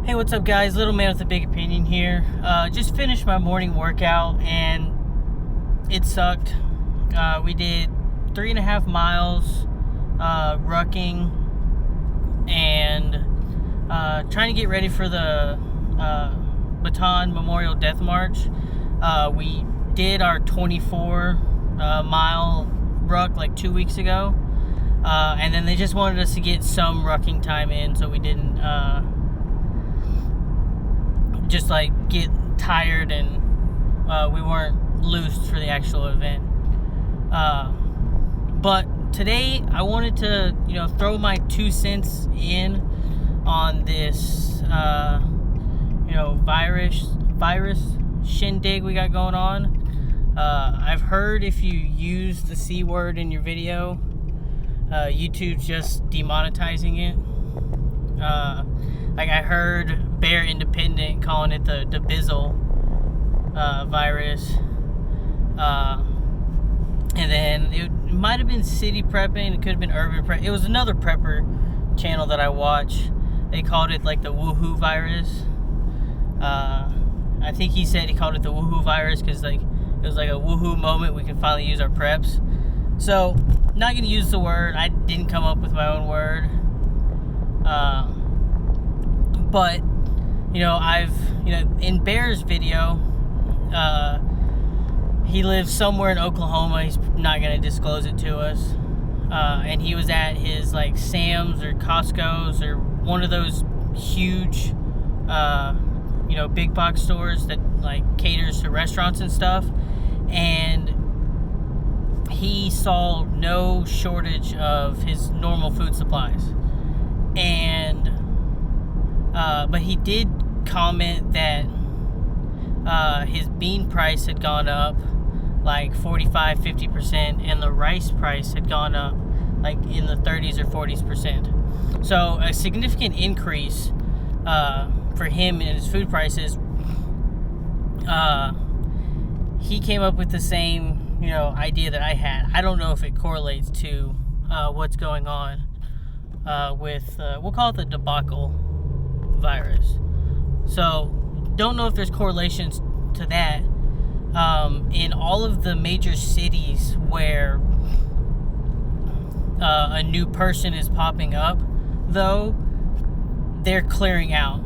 Hey, what's up, guys? Little man with a big opinion here. Just finished my morning workout and it sucked. We did 3.5 miles rucking and trying to get ready for the Baton Memorial Death March. We did our 24-mile ruck like 2 weeks ago, and then they just wanted us to get some rucking time in, so we didn't just like get tired and we weren't loosed for the actual event. But today I wanted to, throw my 2 cents in on this, virus shindig we got going on. I've heard if you use the C word in your video, YouTube's just demonetizing it. Like I heard Bear Independent calling it the Debacle Virus. And then it might have been City Prepping, it could have been Urban Prep. It was another prepper channel that I watch. They called it like the Woohoo Virus. I think he said he called it the Woohoo Virus because like it was like a woohoo moment, we can finally use our preps. So, not going to use the word. I didn't come up with my own word. But, I've, in Bear's video, he lives somewhere in Oklahoma. He's not going to disclose it to us. And he was at his, like, Sam's or Costco's or one of those huge, big box stores that, like, caters to restaurants and stuff. And he saw no shortage of his normal food supplies. And, but he did comment that his bean price had gone up like 45-50%, and the rice price had gone up like in the 30s or 40%. So a significant increase for him in his food prices. He came up with the same idea that I had. I don't know if it correlates to what's going on with we'll call it the Debacle Virus. So don't know if there's correlations to that. In all of the major cities where a new person is popping up, though, they're clearing out.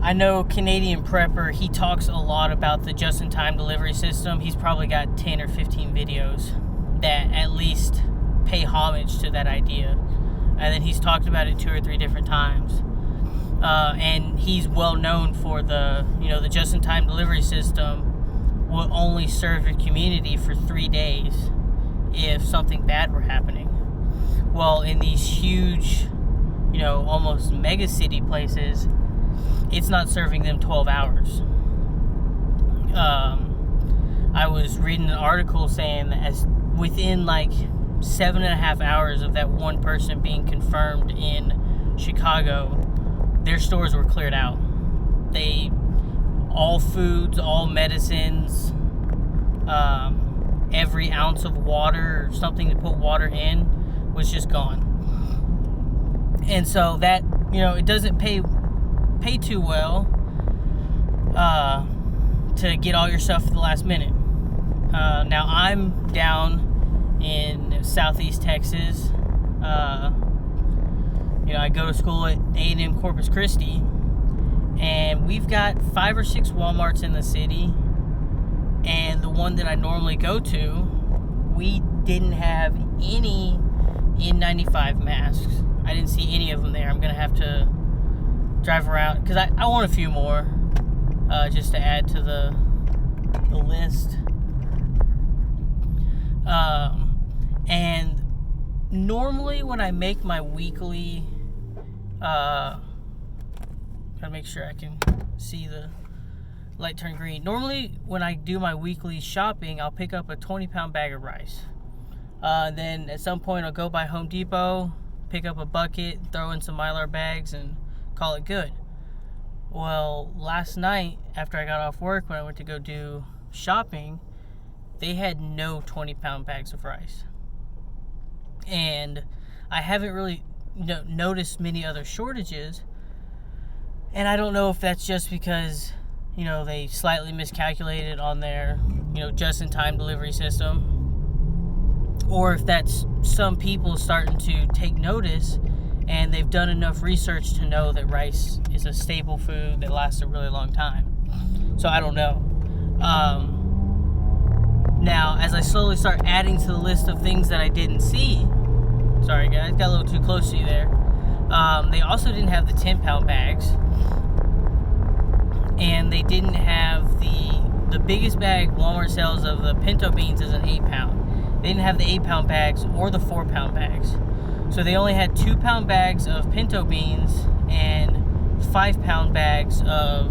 I know Canadian Prepper, he talks a lot about the just-in-time delivery system. He's probably got 10 or 15 videos that at least pay homage to that idea. And then he's talked about it 2 or 3 different times. And he's well known for the just-in-time delivery system will only serve your community for 3 days if something bad were happening. Well, in these huge, almost mega city places, it's not serving them 12 hours. I was reading an article saying that as within like 7.5 hours of that one person being confirmed in Chicago, their stores were cleared out. All foods, all medicines, every ounce of water or something to put water in was just gone. And so that, it doesn't pay too well to get all your stuff at the last minute. Now I'm down in southeast Texas. I go to school at A&M Corpus Christi, and we've got 5 or 6 Walmarts in the city, and the one that I normally go to, we didn't have any N95 masks. I didn't see any of them there. I'm going to have to drive around, because I want a few more, just to add to the list. And normally when I make my weekly, gotta make sure I can see the light turn green. Normally when I do my weekly shopping, I'll pick up a 20-pound bag of rice. Then at some point I'll go by Home Depot, pick up a bucket, throw in some Mylar bags, and call it good. Well, last night after I got off work, when I went to go do shopping, they had no 20-pound bags of rice. And I haven't really noticed many other shortages, And I don't know if that's just because, they slightly miscalculated on their, just-in-time delivery system, or if that's some people starting to take notice and they've done enough research to know that rice is a staple food that lasts a really long time. So I don't know. Now, as I slowly start adding to the list of things that I didn't see, sorry guys, got a little too close to you there. They also didn't have the 10-pound bags, and they didn't have the biggest bag Walmart sells of the pinto beans is an 8-pound. They didn't have the 8-pound bags or the 4-pound bags. So they only had 2-pound bags of pinto beans and 5-pound bags of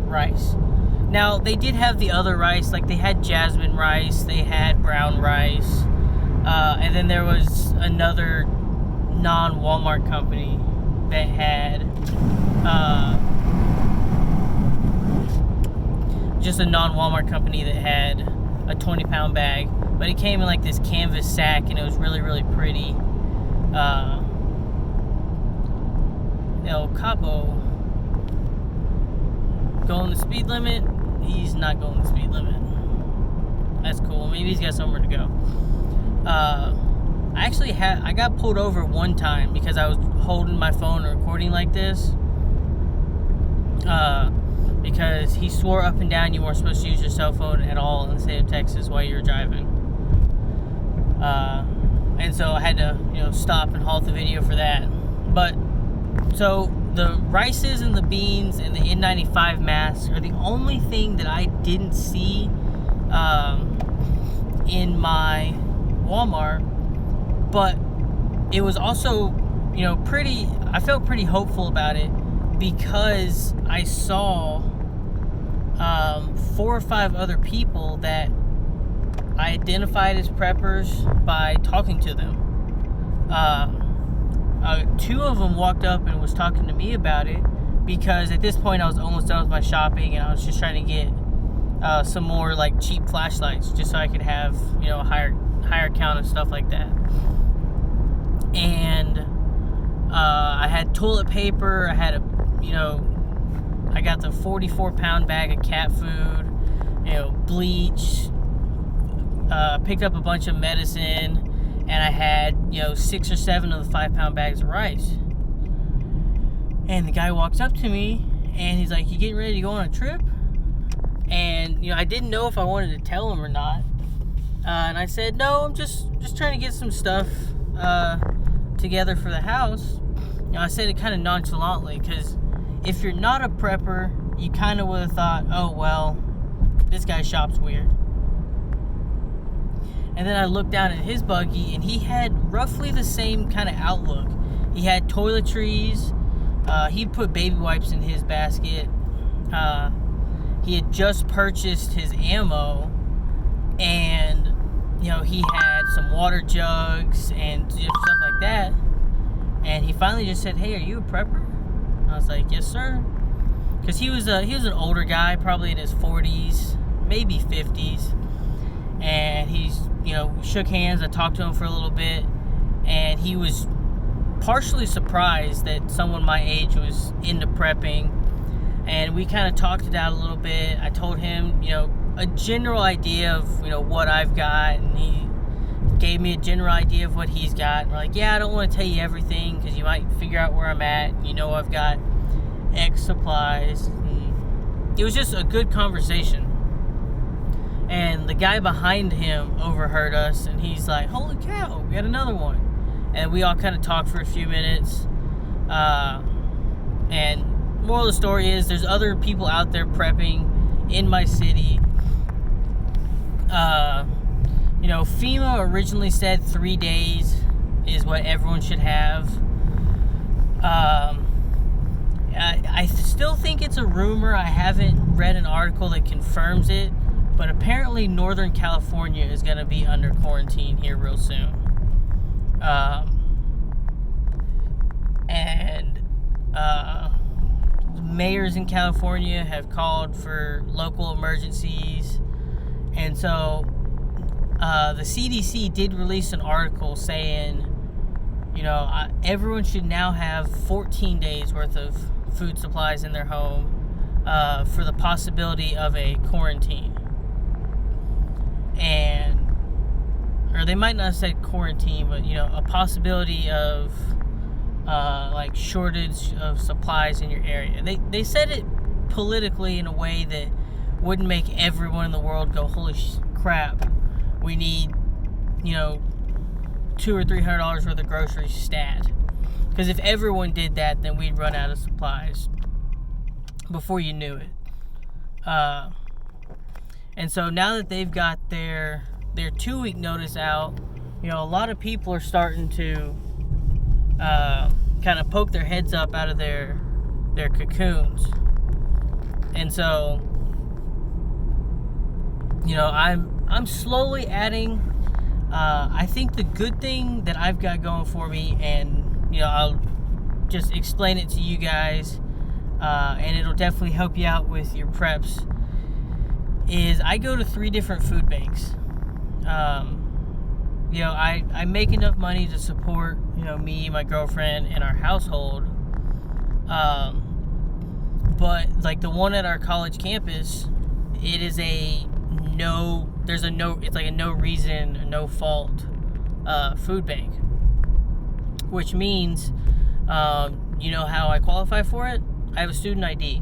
rice. Now, they did have the other rice, like they had jasmine rice, they had brown rice, and then there was another non-Walmart company that had just a non-Walmart company that had a 20-pound bag, but it came in like this canvas sack, and it was really, really pretty. El Capo going the speed limit. He's not going the speed limit. That's cool. Maybe he's got somewhere to go. I got pulled over one time because I was holding my phone and recording like this. Because he swore up and down you weren't supposed to use your cell phone at all in the state of Texas while you were driving. And so I had to, stop and halt the video for that. But, so the rices and the beans and the N95 masks are the only thing that I didn't see in my Walmart. But it was also, I felt pretty hopeful about it because I saw 4 or 5 other people that I identified as preppers by talking to them. 2 of them walked up and was talking to me about it because at this point I was almost done with my shopping and I was just trying to get some more like cheap flashlights just so I could have a higher count of stuff like that. And I had toilet paper. I had I got the 44-pound bag of cat food, bleach. Picked up a bunch of medicine, and I had 6 or 7 of the 5-pound bags of rice. And the guy walks up to me and he's like, "You getting ready to go on a trip?" And I didn't know if I wanted to tell him or not. And I said, "No, I'm just trying to get some stuff together for the house." I said it kind of nonchalantly because if you're not a prepper, you kind of would have thought, "Oh well, this guy shops weird." And then I looked down at his buggy, and he had roughly the same kind of outlook. He had toiletries. He put baby wipes in his basket. He had just purchased his ammo, and he had some water jugs and stuff like that. And he finally just said, "Hey, are you a prepper?" I was like, "Yes, sir." Because he was an older guy, probably in his 40s, maybe 50s. And he's, shook hands. I talked to him for a little bit. And he was partially surprised that someone my age was into prepping. And we kind of talked it out a little bit. I told him, a general idea of, what I've got. And he gave me a general idea of what he's got. And we're like, "Yeah, I don't want to tell you everything because you might figure out where I'm at. I've got X supplies." And it was just a good conversation. And the guy behind him overheard us, and he's like, "Holy cow, we got another one." And we all kind of talked for a few minutes. And moral of the story is there's other people out there prepping in my city. FEMA originally said 3 days is what everyone should have. I still think it's a rumor. I haven't read an article that confirms it, but apparently Northern California is going to be under quarantine here real soon. Mayors in California have called for local emergencies. And so the CDC did release an article saying everyone should now have 14 days worth of food supplies in their home for the possibility of a quarantine. Or they might not have said quarantine, but, a possibility of shortage of supplies in your area. They said it politically in a way that wouldn't make everyone in the world go, holy crap, we need, $200 or $300 worth of groceries stat. Because if everyone did that, then we'd run out of supplies before you knew it. And so now that they've got their 2-week notice out, a lot of people are starting to kind of poke their heads up out of their cocoons. And so, I'm slowly adding. I think the good thing that I've got going for me, and I'll just explain it to you guys, and it'll definitely help you out with your preps, is I go to 3 different food banks. I make enough money to support, me, my girlfriend, and our household. But like the one at our college campus, it is it's like a no reason, no fault food bank. Which means, how I qualify for it? I have a student ID.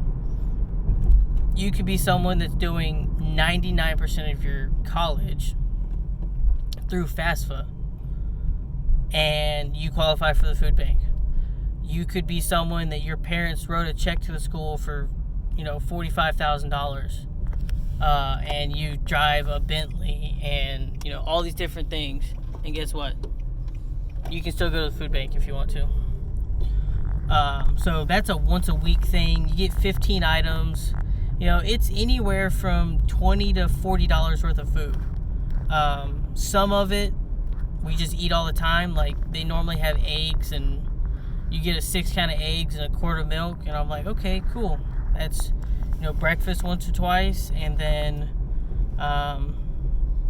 You could be someone that's doing 99% of your college through FAFSA, and you qualify for the food bank. You could be someone that your parents wrote a check to the school for, $45,000, and you drive a Bentley and, all these different things. And guess what? You can still go to the food bank if you want to. So that's a once a week thing. You get 15 items. It's anywhere from $20 to $40 worth of food. Some of it we just eat all the time. Like, they normally have eggs, and you get a 6 kind of eggs and a quart of milk, and I'm like, okay, cool. That's, breakfast once or twice, and then,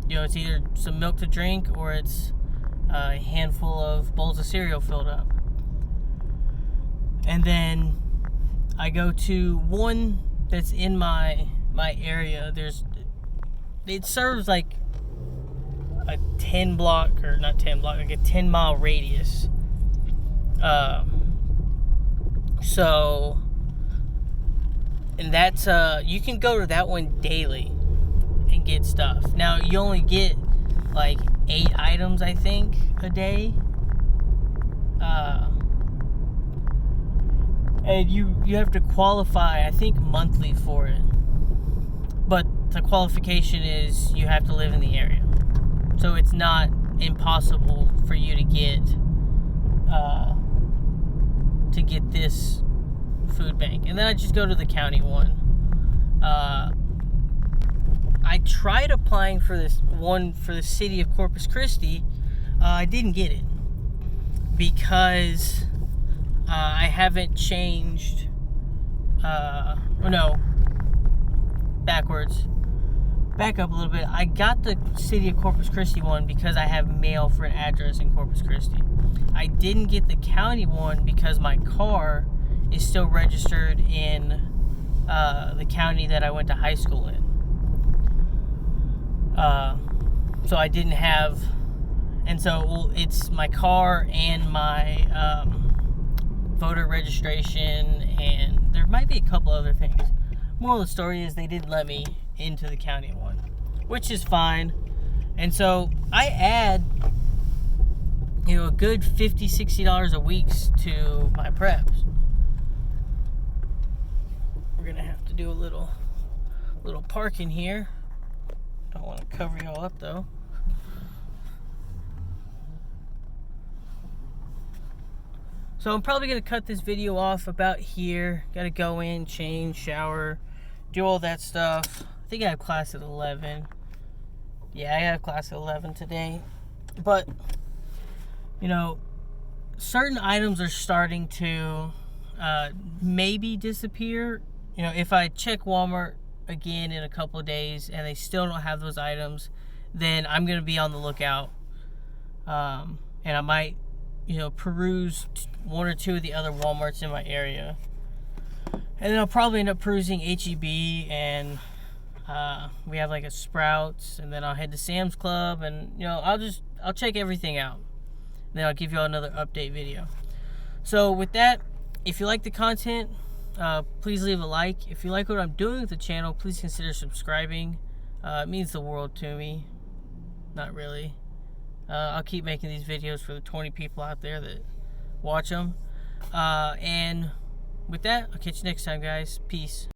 it's either some milk to drink or it's a handful of bowls of cereal filled up. And then I go to one that's in my area. It serves like a 10 mile radius. And that's, you can go to that one daily and get stuff. Now, you only get like 8 items, I think, a day. And you have to qualify, I think, monthly for it. But the qualification is you have to live in the area. So it's not impossible for you to get this food bank. And then I just go to the county one. I tried applying for this one for the city of Corpus Christi. I didn't get it because I haven't changed. Backwards. Back up a little bit. I got the city of Corpus Christi one because I have mail for an address in Corpus Christi. I didn't get the county one because my car is still registered in the county that I went to high school in. So I didn't have, and so it's my car and my voter registration, and there might be a couple other things. Moral of the story is they didn't let me into the county one, which is fine. And so I add, a good $50-$60 a week to my preps. We're gonna have to do a little parking here. Don't want to cover y'all up though. So I'm probably going to cut this video off about here. Got to go in, change, shower, do all that stuff. I think I have class at 11. Yeah, I have class at 11 today. But, certain items are starting to maybe disappear. If I check Walmart again in a couple of days and they still don't have those items, then I'm going to be on the lookout. And I might peruse one or two of the other Walmarts in my area. And then I'll probably end up perusing HEB, and we have like a Sprouts, and then I'll head to Sam's Club, and I'll check everything out. And then I'll give you all another update video. So with that, if you like the content, please leave a like. If you like what I'm doing with the channel, please consider subscribing. It means the world to me. Not really. I'll keep making these videos for the 20 people out there that watch them. And with that, I'll catch you next time, guys. Peace.